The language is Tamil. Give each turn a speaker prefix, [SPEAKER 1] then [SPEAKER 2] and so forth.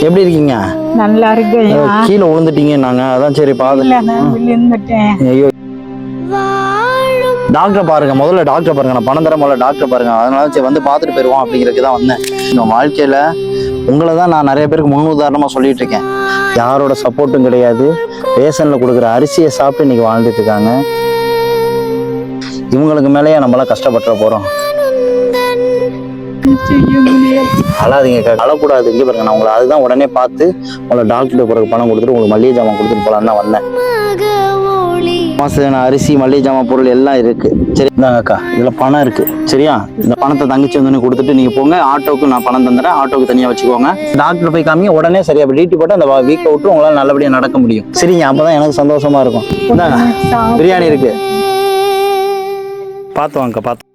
[SPEAKER 1] எப்படி இருக்கீங்க?
[SPEAKER 2] நல்லா இருக்கு.
[SPEAKER 1] கீழே விழுந்துட்டீங்க நாங்க அதான் சரி
[SPEAKER 2] விழுந்துட்டேன்.
[SPEAKER 1] ஐயோ டாக்டரை பாருங்க, முதல்ல டாக்டரை பாருங்க. நான் பணம் தர முதல்ல டாக்டரை பாருங்க. அதனால சரி வந்து பார்த்துட்டு போயிடுவோம் அப்படிங்கிறதுக்கு தான் வந்தேன். என் வாழ்க்கையில உங்களை தான் நான் நிறைய பேருக்கு முன் உதாரணமா சொல்லிட்டு இருக்கேன். யாரோட சப்போர்ட்டும் கிடையாது. ரேஷன்ல கொடுக்குற அரிசியை சாப்பிட்டு இன்னைக்கு வாழ்ந்துட்டு இருக்காங்க. இவங்களுக்கு மேலேயே நம்மளாம் கஷ்டப்பட்டுற போறோம். அழாதீங்க, அழக்கூடாது. இங்கே பாருங்க, நான் உங்களை அதுதான் உடனே பார்த்து உங்களை டாக்டர்கிட்ட பிறகு பணம் கொடுத்துட்டு உங்களுக்கு மளிகை ஜாமான் கொடுத்துட்டு போலான்னு தான் வந்தேன். மாசம் அரிசி மளிகை ஜாமான் பொருள் எல்லாம் இருக்கு. சரி இந்தாங்க அக்கா, இதுல பணம் இருக்கு. சரியா, இந்த பணத்தை தங்கச்சி வந்து கொடுத்துட்டு நீங்க போங்க. ஆட்டோக்கு நான் பணம் தந்துடுறேன், ஆட்டோக்கு தனியா வச்சுக்கோங்க. டாக்டர் போய் காமிங்க, உடனே சரியா டியூட்டி போட்டு அந்த வீக்கை விட்டு உங்களால் நல்லபடியா நடக்க முடியும். சரிங்க, அப்பதான் எனக்கு சந்தோஷமா இருக்கும். இந்தாங்க பிரியாணி இருக்கு, பார்த்து வாங்க பார்த்து.